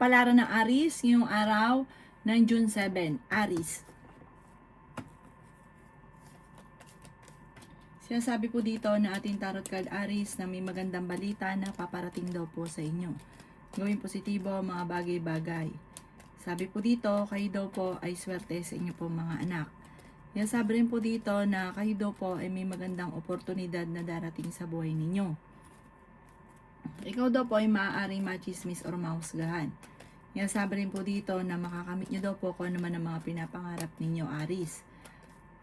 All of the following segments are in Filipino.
Kapalaran ng Aries, ngayong araw ng June 7. Aries. Sinasabi po dito na ating tarot card Aries na may magandang balita na paparating daw po sa inyo. Gawing positibo ang mga bagay-bagay. Sabi po dito, kayo daw po ay swerte sa inyo po mga anak. Sabi rin po dito na kayo daw po ay may magandang oportunidad na darating sa buhay ninyo. Ikaw daw po ay maaaring machismis or mahusgahan. Sabi rin po dito na makakamit nyo daw po kung ano man ang mga pinapangarap ninyo, Aries.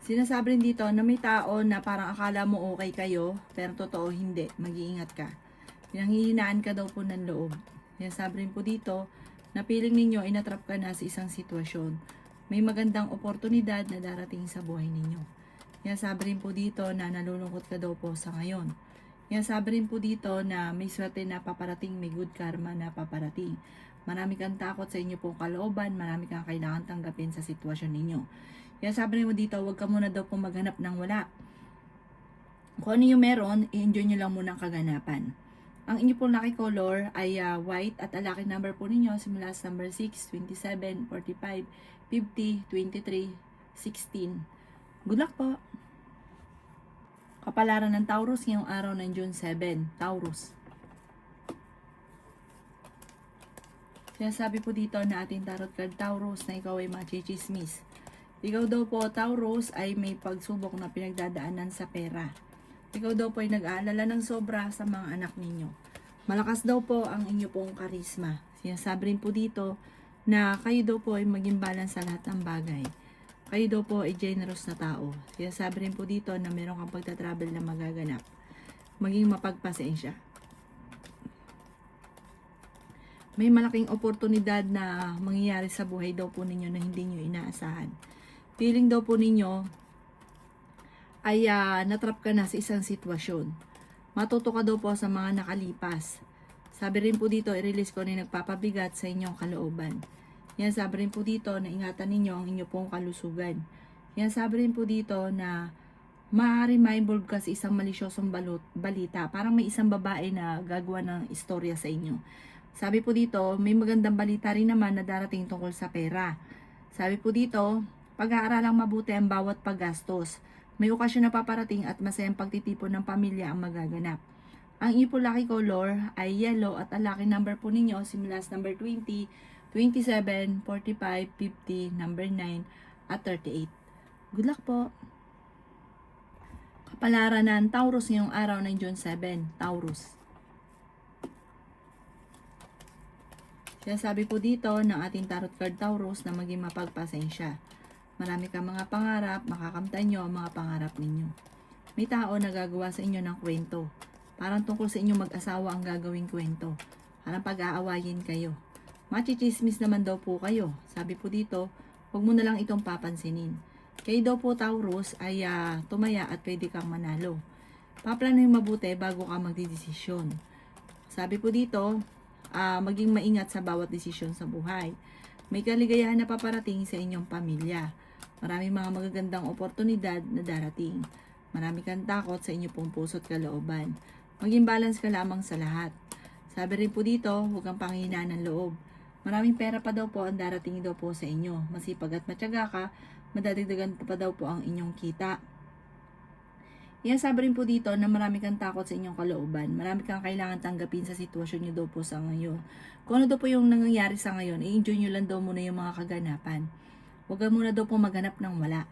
Sinasabi rin dito na may tao na parang akala mo okay kayo, pero totoo hindi, mag-iingat ka. Pinanghihinaan ka daw po ng loob. Sabi rin po dito na piling ninyo inatrap ka na sa isang sitwasyon. May magandang oportunidad na darating sa buhay ninyo. Sabi rin po dito na nalulungkot ka daw po sa ngayon. Sabi rin po dito na may swerte na paparating, may good karma na paparating. Marami kang takot sa inyo pong kalooban, marami kang kailangan tanggapin sa sitwasyon ninyo. Sabi rin mo dito, huwag ka muna daw pong maghanap ng wala. Kung ano yung meron, i-enjoy nyo lang muna ang kaganapan. Ang inyo pong lucky color ay white at ang lucky number po ninyo simula sa number 6, 27, 45, 50, 23, 16. Good luck po! Kapalaran ng Taurus ngayong araw ng June 7. Taurus. Sinasabi po dito na ating tarot card Taurus na ikaw ay machichismis. Ikaw daw po Taurus ay may pagsubok na pinagdadaanan sa pera. Ikaw daw po ay nag-aalala ng sobra sa mga anak ninyo. Malakas daw po ang inyo pong karisma. Sinasabi rin po dito na kayo daw po ay maging balance sa lahat ng bagay. Kayo daw po ay generous na tao. Sinasabi rin po dito na meron kang pagtatravel na magaganap. Maging mapagpasensya. May malaking oportunidad na mangyayari sa buhay daw po ninyo na hindi nyo inaasahan. Feeling daw po ninyo ay natrap ka na sa isang sitwasyon. Matuto ka daw po sa mga nakalipas. Sabi rin po dito, i-release ko na nagpapabigat sa inyong kalooban. Sabi rin po dito na ingatan ninyo ang inyong pong kalusugan. Sabi rin po dito na maaari ma-involve ka sa isang malisyosong balita. Parang may isang babae na gagawa ng istorya sa inyo. Sabi po dito, may magandang balita rin naman na darating tungkol sa pera. Sabi po dito, pag-aaralang mabuti ang bawat paggastos. May okasyon na paparating at masayang pagtitipon ng pamilya ang magaganap. Ang inyo po lucky color ay yellow at ang lucky number po ninyo simula sa number 20, 27, 45, 50, number 9 at 38. Good luck po! Kapalaran ng Taurus ngayong araw ng June 7. Taurus. Sinasabi po dito ng ating tarot card Taurus na maging mapagpasensya. Marami kang mga pangarap, makakamtan nyo ang mga pangarap ninyo. May tao na gagawa sa inyo ng kwento. Parang tungkol sa inyong mag-asawa ang gagawing kwento. Parang pag-aawayin kayo. Machichismis naman daw po kayo. Sabi po dito, huwag mo na lang itong papansinin. Kayo daw po Taurus ay tumaya at pwede kang manalo. Paplano yung mabuti bago ka magdidesisyon. Sabi po dito, maging maingat sa bawat desisyon sa buhay. May kaligayahan na paparating sa inyong pamilya. Maraming mga magagandang oportunidad na darating. Marami kang takot sa inyong pong puso't kalooban. Maging balance ka lamang sa lahat. Sabi rin po dito, huwag kang panghihinaan ng loob. Maraming pera pa daw po ang darating daw po sa inyo. Masipag at matyaga ka, madadagdagan pa daw po ang inyong kita. Sabi rin po dito na marami kang takot sa inyong kalooban. Marami kang kailangan tanggapin sa sitwasyon nyo daw po sa ngayon. Kung ano daw po yung nangyayari sa ngayon, i-enjoy nyo lang daw muna yung mga kaganapan. Huwag muna daw po maghanap ng wala.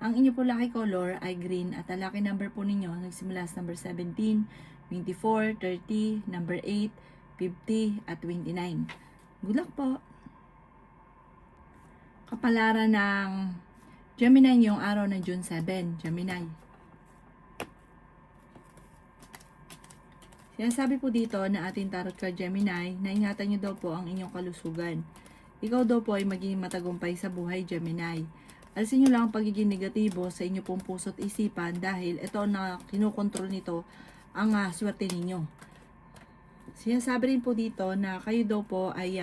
Ang inyo po lucky color ay green at ang lucky number po ninyo nagsimula sa number 17, 24, 30, number 8, 50 at 29. Good luck po! Kapalaran ng Gemini yung araw ng June 7. Gemini. Sabi po dito na ating tarot card Gemini na ingatan nyo daw po ang inyong kalusugan. Ikaw daw po ay maging matagumpay sa buhay Gemini. Alisin nyo lang ang pagiging negatibo sa inyo pong puso't isipan dahil ito na kinukontrol nito ang swerte ninyo. Sinasabi rin po dito na kayo daw po ay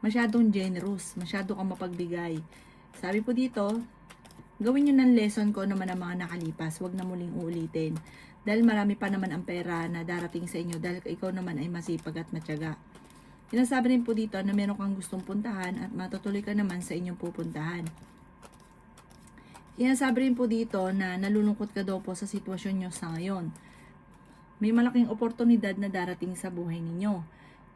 masyadong generous, masyado kang mapagbigay. Sabi po dito, gawin nyo ng lesson ko naman ang mga nakalipas, huwag na muling uulitin. Dahil marami pa naman ang pera na darating sa inyo dahil ikaw naman ay masipag at matyaga. Sinasabi rin po dito na meron kang gustong puntahan at matutuloy ka naman sa inyong pupuntahan. Sinasabi rin po dito na nalulungkot ka daw po sa sitwasyon nyo sa ngayon. May malaking oportunidad na darating sa buhay ninyo.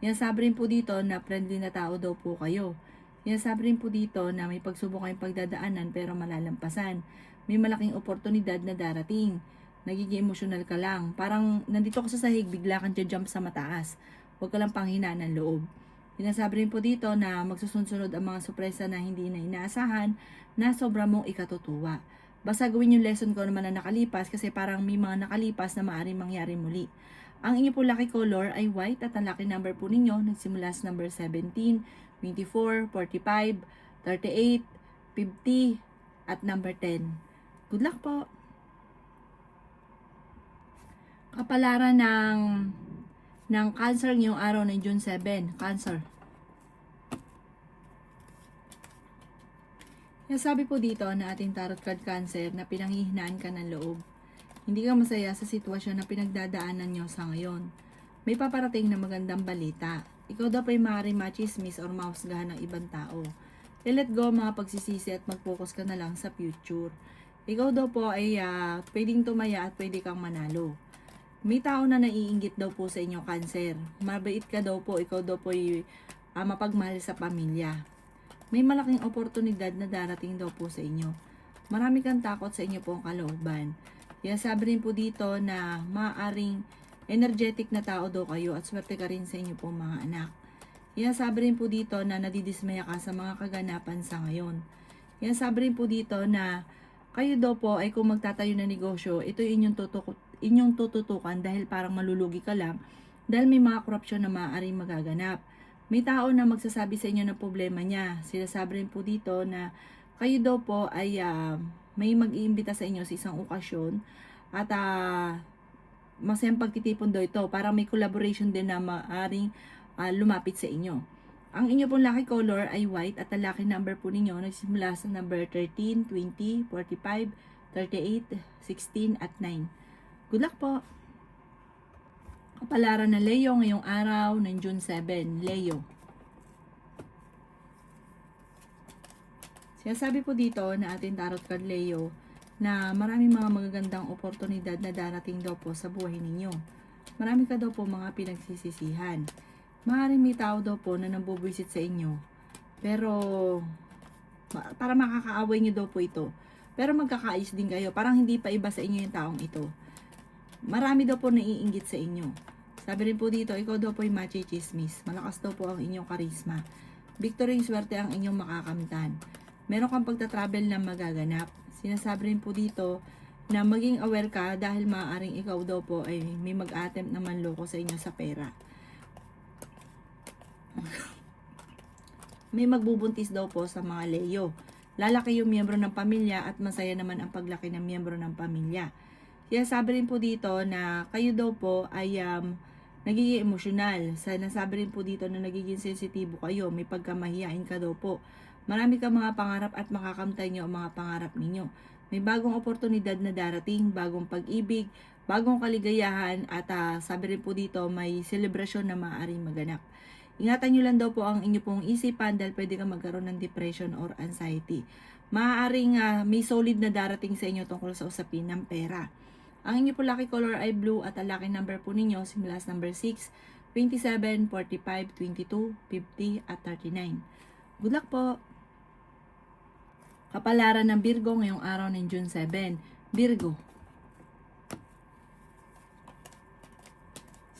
Sinasabi rin po dito na friendly na tao daw po kayo. Sinasabi rin po dito na may pagsubok kayong pagdadaanan pero malalampasan. May malaking oportunidad na darating. Nagiging emosyonal ka lang. Parang nandito ka sa sahig, bigla kang jump sa mataas. Huwag ka lang panghinaan ng loob. Sinasabi rin po dito na magsusunod ang mga sorpresa na hindi na inaasahan na sobra mong ikatutuwa. Basta gawin yung lesson ko naman na nakalipas kasi parang may mga nakalipas na maaaring mangyari muli. Ang inyo po lucky color ay white at ang lucky number po ninyo nagsimula sa number 17, 24, 45, 38, 50 at number 10. Good luck po! Kapalaran ng Cancer ngayong araw ng June 7. Cancer. Sabi po dito na ating tarot card Cancer na pinanghihinaan ka ng loob. Hindi ka masaya sa sitwasyon na pinagdadaanan nyo sa ngayon. May paparating na magandang balita. Ikaw daw pa ay maaaring machismis or mahusgahan ng ibang tao. Let go mga pagsisisi at mag-focus ka na lang sa future. Ikaw daw po ay pwedeng tumaya at pwede kang manalo. May tao na naiinggit daw po sa inyo Cancer. Mabait ka daw po, ikaw daw po ay mapagmahal sa pamilya. May malaking oportunidad na darating daw po sa inyo. Marami kang takot sa inyo pong kalooban. Kaya sabi rin po dito na maaaring energetic na tao daw kayo at swerte ka rin sa inyo pong mga anak. Kaya sabi rin po dito na nadidismaya ka sa mga kaganapan sa ngayon. Kaya sabi rin po dito na kayo daw po ay kung magtatayo ng negosyo, ito yung inyong tututukan dahil parang malulugi ka lang dahil may mga korupsyon na maaaring magaganap. May tao na magsasabi sa inyo ng problema niya. Sinasabi rin po dito na kayo daw po ay may mag-iimbita sa inyo sa isang okasyon at masayang pagtitipon daw ito para may collaboration din na maaaring lumapit sa inyo. Ang inyo pong lucky color ay white at ang lucky number po ninyo nagsimula sa number 13, 20, 45, 38, 16 at 9. Good luck po! Kapalaran na Leo ngayong araw ng June 7. Leo. Sinasabi po dito na ating tarot card Leo na maraming mga magagandang oportunidad na darating daw po sa buhay ninyo. Marami ka daw po mga pinagsisisihan. Maaaring may tao daw po na nambubwisit sa inyo. Pero para makakaaway nyo daw po ito. Pero magkakaayos din kayo. Parang hindi pa iba sa inyo yung taong ito. Marami daw po naiinggit sa inyo. Sabi rin po dito, ikaw daw po ay machismis. Malakas daw po ang inyong karisma. Victory yung swerte ang inyong makakamtan. Meron kang pagta-travel na magaganap. Sinasabi rin po dito na maging aware ka dahil maaaring ikaw daw po ay may mag-attempt na manloko sa inyo sa pera. May magbubuntis daw po sa mga Leo. Lalaki yung miyembro ng pamilya at masaya naman ang paglaki ng miyembro ng pamilya. Kaya sabi rin po dito na kayo daw po ay nagiging emosyonal. Nasabi rin po dito na nagiging sensitibo kayo. May pagkamahiyain ka daw po. Marami ka mga pangarap at makakamtay nyo ang mga pangarap ninyo. May bagong oportunidad na darating, bagong pag-ibig, bagong kaligayahan at sabi rin po dito may selebrasyon na maaaring maganap. Ingatan nyo lang daw po ang inyo pong isipan dahil pwede ka magkaroon ng depression or anxiety. Maaaring may solid na darating sa inyo tungkol sa usapin ng pera. Ang inyo po lucky color ay blue at ang lucky number po ninyo simula sa number 6, 27, 45, 22, 50 at 39. Good luck po! Kapalaran ng Virgo ngayong araw ng June 7. Virgo.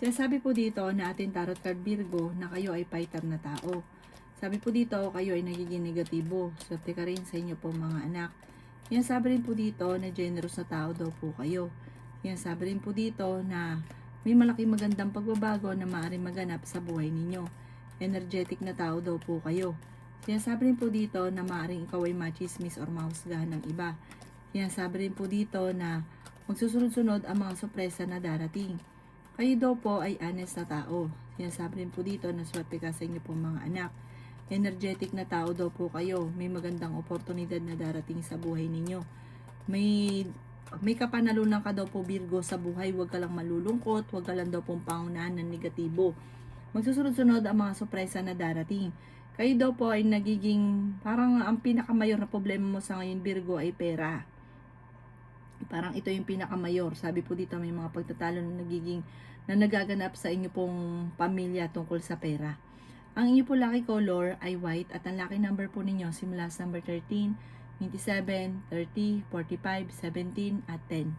Sinasabi po dito na ating tarot card Virgo na kayo ay fighter na tao. Sabi po dito, kayo ay nagiging negatibo. Swerte ka rin sa inyo po mga anak. Yan sabi rin po dito na generous na tao daw po kayo. Yan sabi rin po dito na may malaking magandang pagbabago na maaaring maganap sa buhay ninyo. Energetic na tao daw po kayo. Sinasabi rin po dito na maaaring ikaw ay machismis or mahusgahan ng iba. Sinasabi rin po dito na magsusunod-sunod ang mga sorpresa na darating. Kayo daw po ay honest na tao. Sinasabi rin po dito na swerte ka sa inyo po mga anak. Energetic na tao daw po kayo. May magandang oportunidad na darating sa buhay ninyo. May kapanalunan ka daw po Virgo sa buhay. Huwag ka lang malulungkot. Huwag ka lang daw pong pangunahan ng negatibo. Magsusunod-sunod ang mga sorpresa na darating. Kayo daw po ay nagiging, parang ang pinakamayor na problema mo sa ngayon, Virgo, ay pera. Parang ito yung pinakamayor. Sabi po dito, may mga pagtatalo na nagaganap sa inyo pong pamilya tungkol sa pera. Ang inyo po lucky color ay white at ang lucky number po ninyo simula sa number 13, 27, 30, 45, 17 at 10.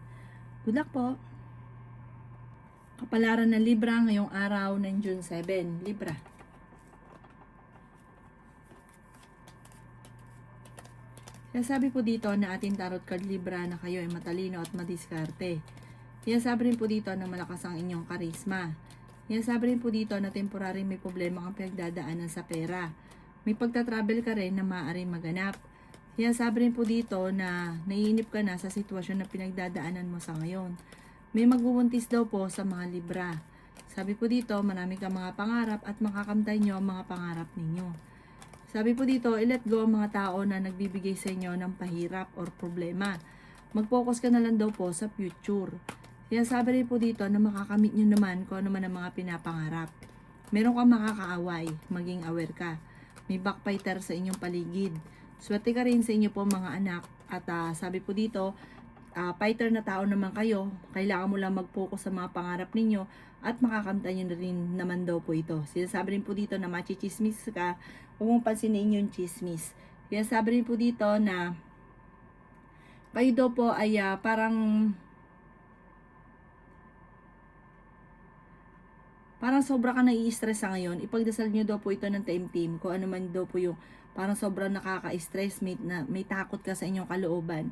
Good luck po! Kapalaran ng Libra ngayong araw ng June 7. Libra. Kaya sabi po dito na ating tarot card Libra na kayo ay matalino at madiskarte. Kaya sabi rin po dito na malakas ang inyong karisma. Kaya sabi rin po dito na temporary may problema kang pinagdadaanan sa pera. May pagta-travel ka rin na maaaring maganap. Kaya sabi rin po dito na naiinip ka na sa sitwasyon na pinagdadaanan mo sa ngayon. May magbubuntis daw po sa mga Libra. Sabi po dito, marami kang mga pangarap at makakamtay nyo ang mga pangarap ninyo. Sabi po dito, i-let go ang mga tao na nagbibigay sa inyo ng pahirap or problema. Mag-focus ka na lang daw po sa future. Kaya sabi rin po dito na makakamit nyo naman kung ano man ang mga pinapangarap. Meron kang makakaaway, maging aware ka. May backbiter sa inyong paligid. Swerte ka rin sa inyo po mga anak. At sabi po dito, fighter na tao naman kayo, kailangan mo lang mag-focus sa mga pangarap ninyo at makakamtan nyo na rin naman daw po ito. Sinasabi rin po dito na machichismis ka, huwag mong pansinin yung chismis. Kaya sabi rin po dito na kayo daw po ay parang sobra ka nai-stress sa ngayon. Ipagdasal nyo daw po ito ng team kung ano man daw po yung parang sobrang nakaka-stress, may takot ka sa inyong kalooban.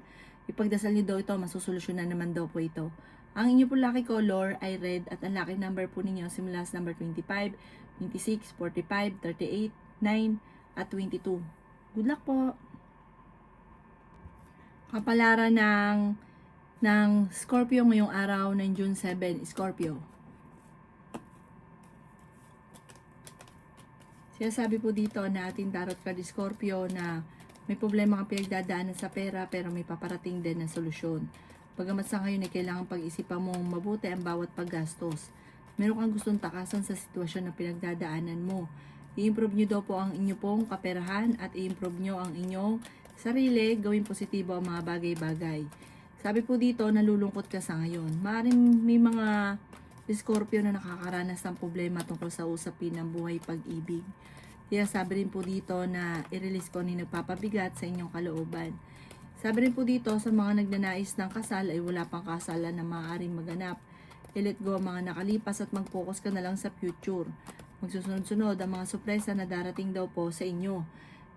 Ipagdasal nyo daw ito, masusolusyonan naman daw po ito. Ang inyo po lucky color ay red at ang lucky number po ninyo simula sa number 25, 26, 45, 38, 9 at 22. Good luck po! Kapalaran ng Scorpio ngayong araw ng June 7, Scorpio. Sabi po dito na ating tarot card Scorpio na may problema kang pinagdadaanan sa pera pero may paparating din na solusyon. Bagamat sa ngayon ay kailangan pag-isipan mong mabuti ang bawat paggastos. Meron kang gustong takasan sa sitwasyon na pinagdadaanan mo. I-improve nyo daw po ang inyo pong kaperahan at i-improve nyo ang inyong sarili, gawing positibo ang mga bagay-bagay. Sabi po dito, nalulungkot ka sa ngayon. Maaaring may mga Scorpio na nakakaranas ng problema tungkol sa usapin ng buhay pag-ibig. Kaya sabi rin po dito na i-release ko ni nagpapabigat sa inyong kalooban. Sabi rin po dito sa mga nagnanais ng kasal ay wala pang kasalan na maaaring maganap. I-let go ang mga nakalipas at mag-focus ka na lang sa future. Magsusunod-sunod ang mga sorpresa na darating daw po sa inyo.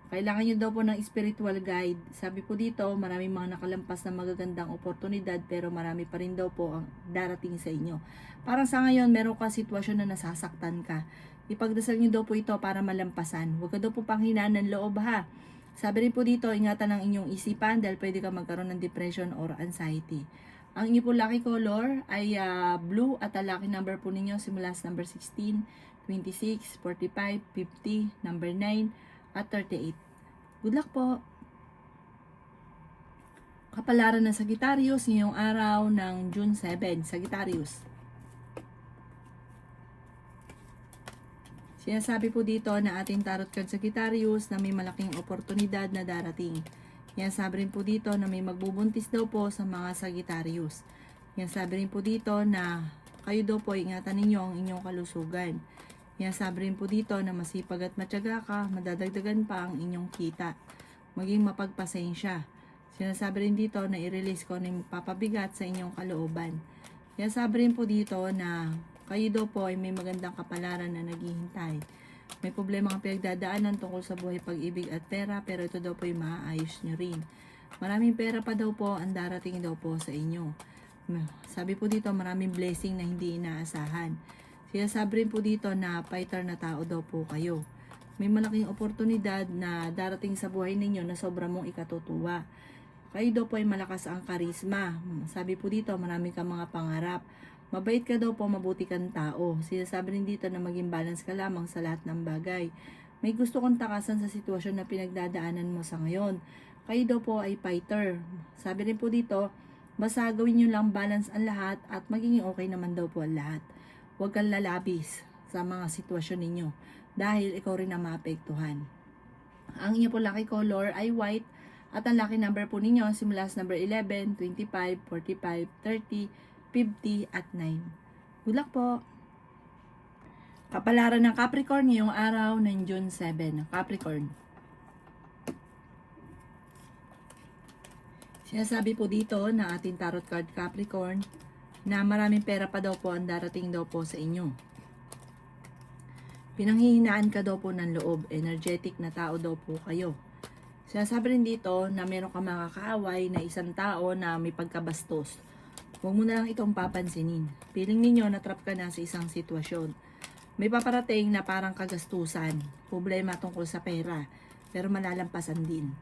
Kailangan nyo daw po ng spiritual guide. Sabi po dito, maraming mga nakalampas na magagandang oportunidad pero marami pa rin daw po ang darating sa inyo. Parang sa ngayon, meron ka sitwasyon na nasasaktan ka. Ipagdasal nyo daw po ito para malampasan. Huwag ka daw po panghinaan ng loob ha. Sabi rin po dito, ingatan ang inyong isipan dahil pwede ka magkaroon ng depression or anxiety. Ang inyo po lucky color ay blue at ang lucky number po ninyo simula sa number 16, 26, 45, 50, number 9, at 38. Good luck po! Kapalaran ng Sagittarius ngayong araw ng June 7. Sagittarius. Sinasabi po dito na ating tarot card Sagittarius na may malaking oportunidad na darating. Sinasabi rin po dito na may magbubuntis daw po sa mga Sagittarius. Sinasabi rin po dito na kayo daw po ingatan ninyo ang inyong kalusugan. Sinasabi rin po dito na masipag at matyaga ka, madadagdagan pa ang inyong kita. Maging mapagpasensya. Sinasabi rin dito na i-release ko na magpapabigat sa inyong kalooban. Sinasabi rin po dito na kayo daw po ay may magandang kapalaran na naghihintay. May problema kang pinagdadaanan tungkol sa buhay pag-ibig at pera pero ito daw po ay maaayos nyo rin. Maraming pera pa daw po ang darating daw po sa inyo. Sabi po dito maraming blessing na hindi inaasahan. Sinasabi rin po dito na fighter na tao daw po kayo. May malaking oportunidad na darating sa buhay ninyo na sobra mong ikatutuwa. Kayo daw po ay malakas ang karisma. Sabi po dito marami kang mga pangarap. Mabait ka daw po, mabuti kang tao. Sinasabi rin dito na maging balance ka lamang sa lahat ng bagay. May gusto kong takasan sa sitwasyon na pinagdadaanan mo sa ngayon. Kayo daw po ay fighter. Sabi rin po dito, basta gawin nyo lang balance ang lahat at magiging okay naman daw po ang lahat. Huwag kang lalabis. sa mga sitwasyon ninyo dahil ikaw rin ang maapektuhan. Ang inyo po lucky color ay white at ang lucky number po ninyo simula sa number 11, 25, 45, 30, 50 at 9. Good luck po! Kapalaran ng Capricorn ngayong araw ng June 7. Capricorn. Sinasabi po dito ng ating tarot card Capricorn na maraming pera pa daw po ang darating daw po sa inyo. Pinanghihinaan ka daw po ng loob, energetic na tao daw po kayo. Sinasabi rin dito na meron ka makakaaway na isang tao na may pagkabastos. Huwag mo na lang itong papansinin. Piling ninyo na trap ka na sa isang sitwasyon. May paparating na parang kagastusan, problema tungkol sa pera, pero malalampasan din.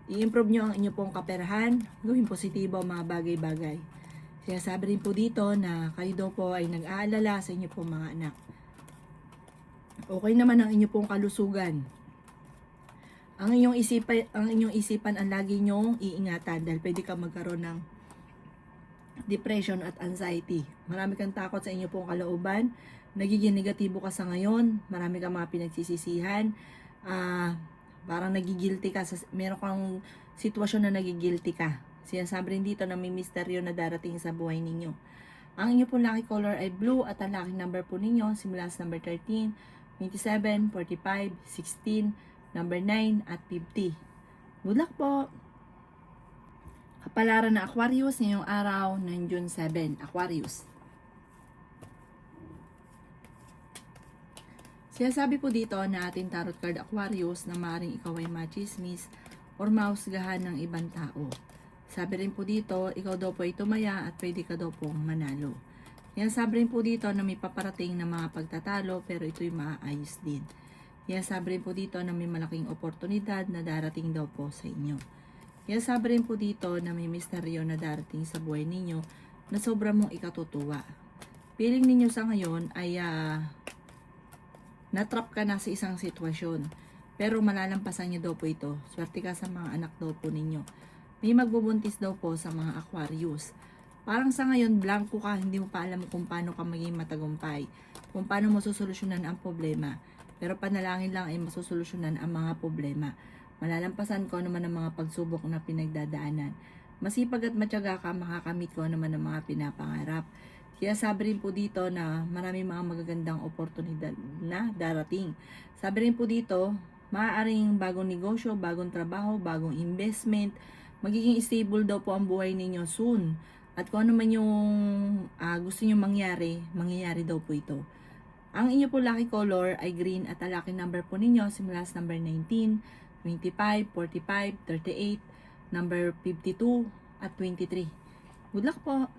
I-improve nyo ang inyo pong kaperahan, gawin positibo ang mga bagay-bagay. Sinasabi rin po dito na kayo daw po ay nag-aalala sa inyo pong mga anak. Okay naman ang inyo pong kalusugan. Ang inyong isipan ang lagi nyong iingatan dahil pwede ka magkaroon ng depression at anxiety. Marami kang takot sa inyo pong kalooban. Nagiging negatibo ka sa ngayon. Marami kang mga pinagsisisihan. Parang nagigilty ka. Meron kang sitwasyon na nagigilty ka. Sinasabi rin dito na may misteryo na darating sa buhay ninyo. Ang inyo pong lucky color ay blue at ang lucky number po ninyo simula sa number 13, 27, 45, 16, number 9 at 50. Good luck po! Kapalaran na Aquarius ngayong araw ng June 7. Aquarius. Sinasabi po dito na ating tarot card Aquarius na maaaring ikaw ay machismis or mahusgahan ng ibang tao. Sabi rin po dito, ikaw daw po ay tumaya at pwede ka daw pong manalo. Sabi rin po dito na may paparating na mga pagtatalo pero ito'y maaayos din. Sabi rin po dito na may malaking oportunidad na darating daw po sa inyo. Sabi rin po dito na may misteryo na darating sa buhay ninyo na sobra mong ikatutuwa. Feeling ninyo sa ngayon ay natrap ka na sa isang sitwasyon. Pero malalampasan nyo daw po ito. Swerte ka sa mga anak daw po ninyo. May magbubuntis daw po sa mga Aquarius. Parang sa ngayon, blanco ka, hindi mo pa alam kung paano ka maging matagumpay. Kung paano mo susolusyonan ang problema. Pero panalangin lang ay masusolusyonan ang mga problema. Malalampasan ko naman ang mga pagsubok na pinagdadaanan. Masipag at matyaga ka, makakamit ko naman ang mga pinapangarap. Kaya sabi rin po dito na marami mga magagandang oportunidad na darating. Sabi rin po dito, maaaring bagong negosyo, bagong trabaho, bagong investment, magiging stable daw po ang buhay ninyo soon. At kung ano man yung gusto nyo mangyayari daw po ito. Ang inyo po lucky color ay green at ang lucky number po ninyo simula sa number 19, 25, 45, 38, number 52 at 23. Good luck po!